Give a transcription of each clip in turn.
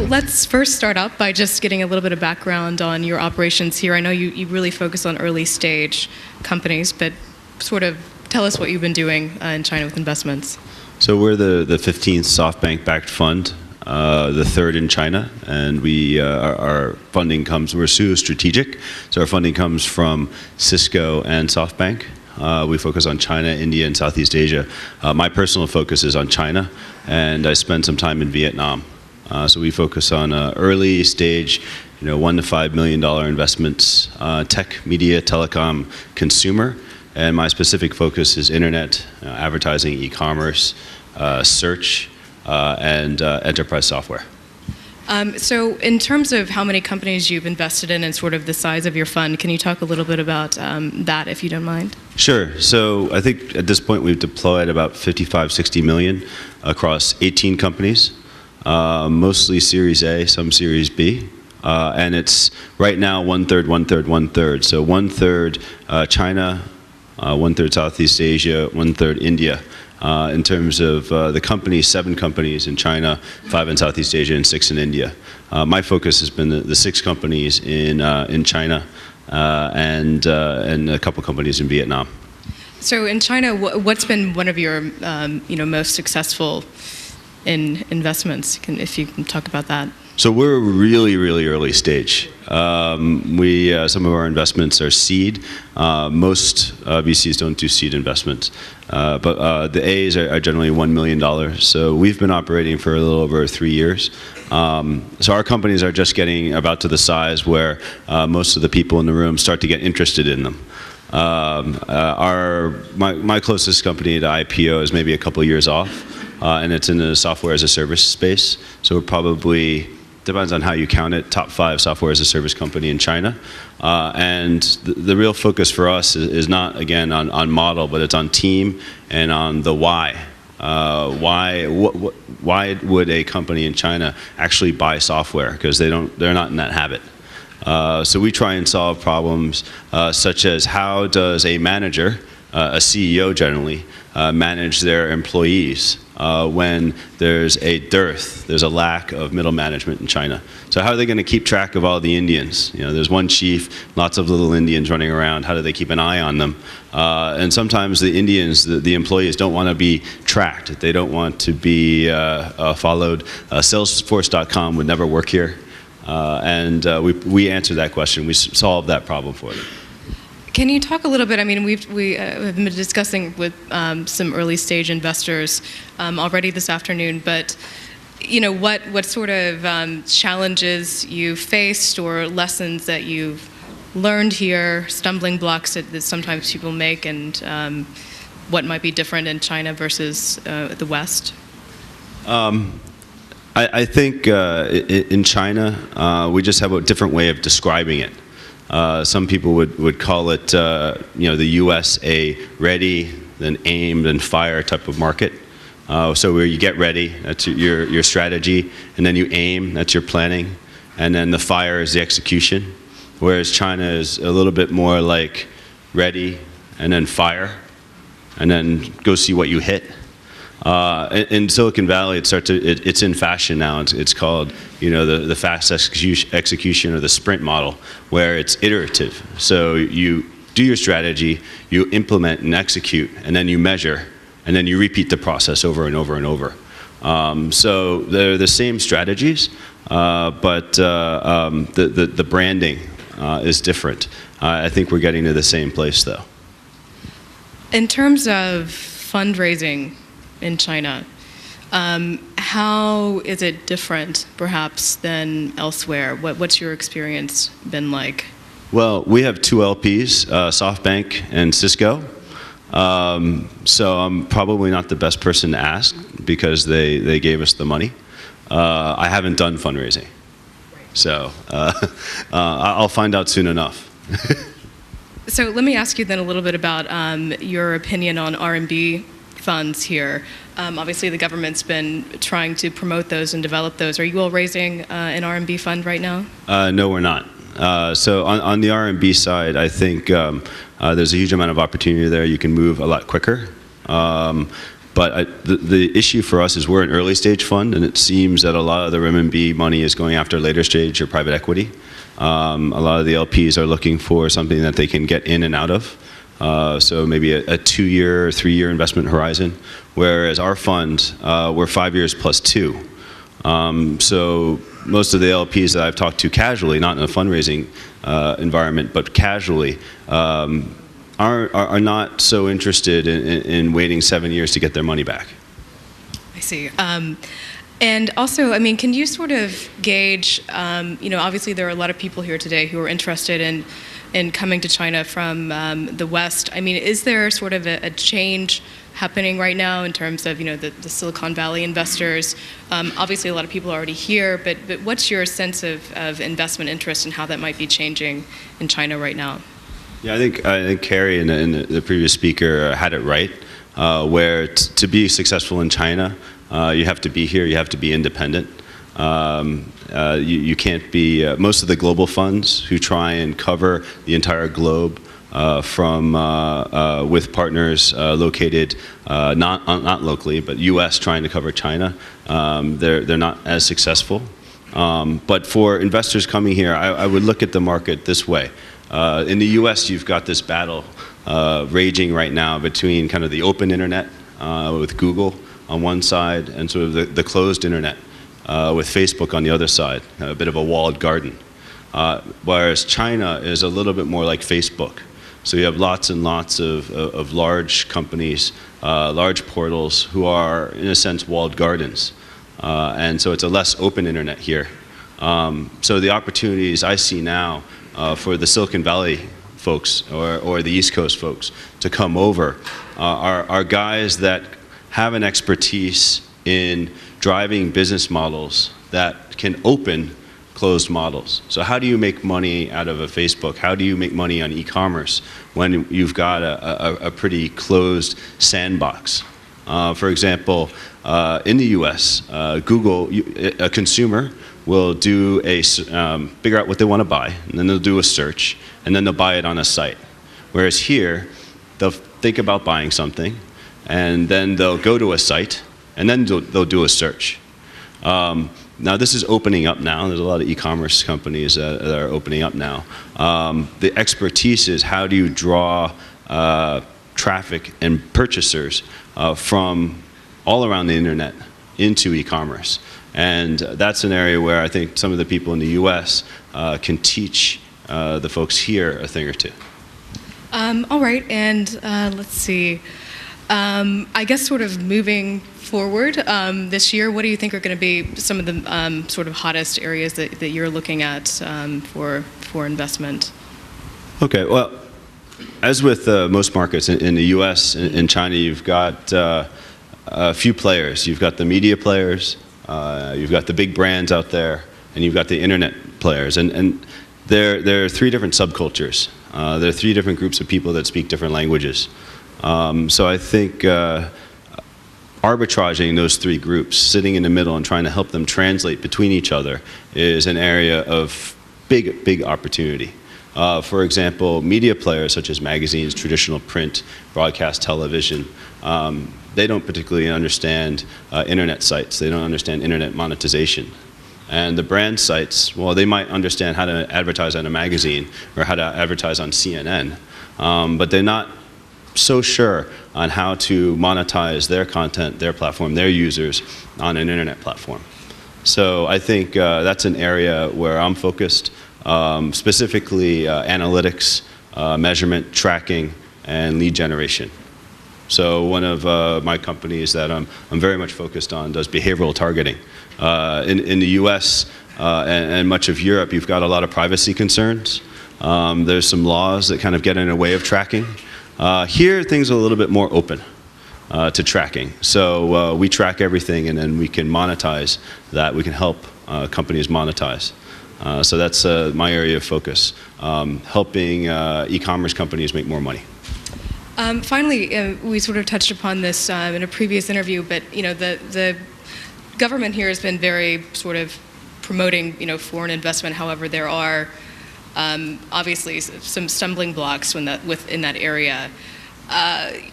let's first start up by just getting a little bit of background on your operations here. I know you really focus on early stage companies, but sort of tell us what you've been doing in China with investments. So we're the 15th SoftBank-backed fund, the third in China, and our funding we're strategic, so our funding comes from Cisco and SoftBank. We focus on China, India, and Southeast Asia. My personal focus is on China, and I spend some time in Vietnam. So we focus on early stage, $1 to $5 million investments, tech, media, telecom, consumer. And my specific focus is internet, advertising, e-commerce, search, and enterprise software. So in terms of how many companies you've invested in and sort of the size of your fund, can you talk a little bit about that, if you don't mind? Sure. So I think at this point we've deployed about 55, 60 million across 18 companies, mostly Series A, some Series B. And it's right now 1/3, 1/3, 1/3. So 1/3 China, 1/3 Southeast Asia, 1/3 India. In terms of the companies, 7 companies in China, 5 in Southeast Asia, and 6 in India. My focus has been the 6 companies in China and a couple companies in Vietnam. So in China, what's been one of your most successful investments? If you can talk about that. So we're really, really early stage. Some of our investments are seed. Most VCs don't do seed investments, but the A's are generally $1 million. So we've been operating for a little over 3 years. So our companies are just getting about to the size where most of the people in the room start to get interested in them. My closest company to IPO is maybe a couple years off, and it's in the software as a service space. So we're probably, depends on how you count it, top 5 software as a service company in China. And the real focus for us is not, again, on model, but it's on team and on the why. Why would a company in China actually buy software? Because they're not in that habit. So we try and solve problems such as how does a manager, a CEO generally, manage their employees when there's there's a lack of middle management in China. So how are they going to keep track of all the Indians? There's one chief, lots of little Indians running around. How do they keep an eye on them? And sometimes the Indians, the employees, don't want to be tracked. They don't want to be followed. Salesforce.com would never work here. And we answer that question. We solve that problem for them. Can you talk a little bit? I mean, we have been discussing with some early stage investors already this afternoon, but what sort of challenges you faced or lessons that you've learned here, stumbling blocks that sometimes people make, and what might be different in China versus the West? I think in China we just have a different way of describing it. Some people would call it, the U.S. a ready, then aim, then fire type of market. So where you get ready, that's your strategy, and then you aim, that's your planning, and then the fire is the execution. Whereas China is a little bit more like ready, and then fire, and then go see what you hit. In Silicon Valley, it's in fashion now. It's called, the fast execution or the sprint model, where it's iterative. So you do your strategy, you implement and execute, and then you measure, and then you repeat the process over and over and over. So they're the same strategies, but the branding is different. I think we're getting to the same place, though. In terms of fundraising in China, how is it different, perhaps, than elsewhere? What's your experience been like? Well, we have 2 LPs, SoftBank and Cisco. So I'm probably not the best person to ask because they gave us the money. I haven't done fundraising, so I'll find out soon enough. So let me ask you then a little bit about your opinion on R&D funds here. Obviously, the government's been trying to promote those and develop those. Are you all raising an R&D fund right now? No, we're not. So on the R&B side, I think there's a huge amount of opportunity there. You can move a lot quicker. But the issue for us is we're an early stage fund, and it seems that a lot of the renminbi money is going after later stage or private equity. A lot of the LPs are looking for something that they can get in and out of. So maybe a 2-year, 3-year investment horizon, whereas our fund, we're 5 years plus 2. So most of the LPs that I've talked to casually, not in a fundraising environment, but casually, are not so interested in waiting 7 years to get their money back. I see. And also, I mean, can you sort of gauge, obviously there are a lot of people here today who are interested in coming to China from the West. I mean, is there sort of a change happening right now in terms of, the Silicon Valley investors? Obviously, a lot of people are already here, but what's your sense of investment interest and how that might be changing in China right now? Yeah, I think Carrie and the previous speaker had it right, where to be successful in China, you have to be here, you have to be independent. You can't be, most of the global funds who try and cover the entire globe with partners located not locally, but U.S. trying to cover China, they're not as successful. But for investors coming here, I would look at the market this way. In the U.S., you've got this battle raging right now between kind of the open internet with Google on one side and sort of the closed internet with Facebook on the other side, a bit of a walled garden. Whereas China is a little bit more like Facebook. So you have lots and lots of large companies, large portals who are, in a sense, walled gardens. And so it's a less open internet here. So the opportunities I see now for the Silicon Valley folks or the East Coast folks to come over are guys that have an expertise in driving business models that can open closed models. So how do you make money out of a Facebook? How do you make money on e-commerce when you've got a pretty closed sandbox? For example, in the US, Google, a consumer will do figure out what they want to buy, and then they'll do a search, and then they'll buy it on a site. Whereas here, they'll think about buying something, and then they'll go to a site, and then they'll do a search. Now this is opening up now. There's a lot of e-commerce companies that are opening up now. The expertise is how do you draw traffic and purchasers from all around the internet into e-commerce. And that's an area where I think some of the people in the US can teach the folks here a thing or two. All right, and let's see. I guess sort of moving forward this year, what do you think are going to be some of the sort of hottest areas that you're looking at for investment? Okay, well, as with most markets in the US and in China, you've got a few players. You've got the media players, you've got the big brands out there, and you've got the internet players. And there are 3 different subcultures. There are 3 different groups of people that speak different languages. So I think arbitraging those 3 groups, sitting in the middle and trying to help them translate between each other is an area of big opportunity. For example, media players such as magazines, traditional print, broadcast television, they don't particularly understand internet sites. They don't understand internet monetization. And the brand sites, well, they might understand how to advertise on a magazine or how to advertise on CNN, but they're not so sure on how to monetize their content, their platform, their users on an internet platform. So I think that's an area where I'm focused, specifically analytics, measurement, tracking, and lead generation. So one of my companies that I'm very much focused on does behavioral targeting. In the US and much of Europe, you've got a lot of privacy concerns. There's some laws that kind of get in the way of tracking. Here, things are a little bit more open to tracking. So we track everything, and then we can monetize that. We can help companies monetize. So that's my area of focus, helping e-commerce companies make more money. Finally, we sort of touched upon this in a previous interview, but the government here has been very sort of promoting foreign investment. However, there are obviously some stumbling blocks within that area.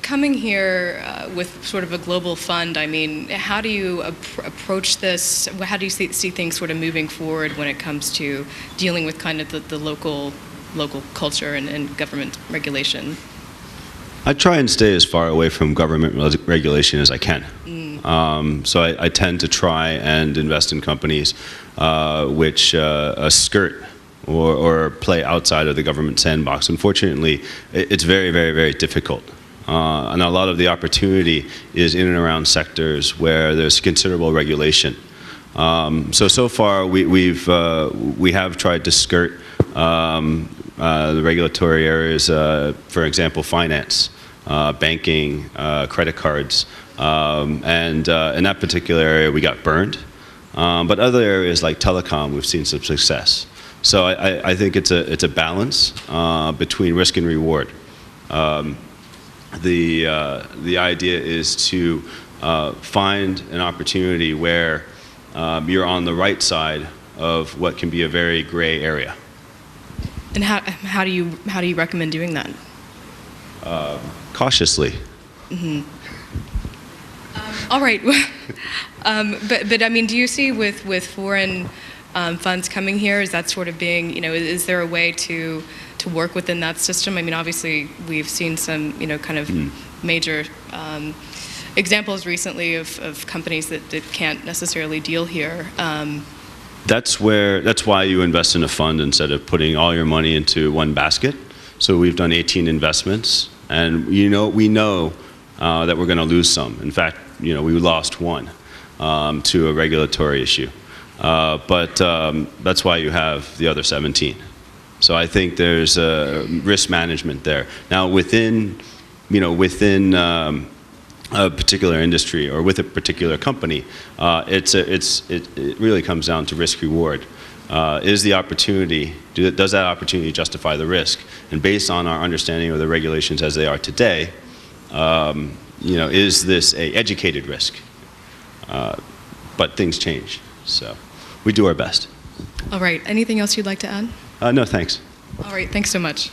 Coming here with sort of a global fund, I mean, how do you approach this? How do you see things sort of moving forward when it comes to dealing with kind of the local culture and government regulation? I try and stay as far away from government regulation as I can. So I tend to try and invest in companies which skirt or play outside of the government sandbox. Unfortunately, it's very, very, very difficult. And a lot of the opportunity is in and around sectors where there's considerable regulation. So far, we have tried to skirt the regulatory areas, for example, finance, banking, credit cards, and in that particular area, we got burned. But other areas like telecom, we've seen some success. So I think it's a balance between risk and reward. The idea is to find an opportunity where you're on the right side of what can be a very gray area. And how do you recommend doing that? Cautiously. Mm-hmm. All right. But I mean, do you see with foreign funds coming here, is that sort of being, is there a way to work within that system? I mean, obviously, we've seen some, kind of major examples recently of companies that can't necessarily deal here. That's why you invest in a fund instead of putting all your money into one basket. So we've done 18 investments, and we know that we're going to lose some. In fact, we lost one to a regulatory issue. But that's why you have the other 17. So I think there's risk management there. Now within a particular industry or with a particular company, it really comes down to risk reward. Is the opportunity, does that opportunity justify the risk? And based on our understanding of the regulations as they are today, is this a educated risk? But things change, so we do our best. All right. Anything else you'd like to add? No, thanks. All right. Thanks so much.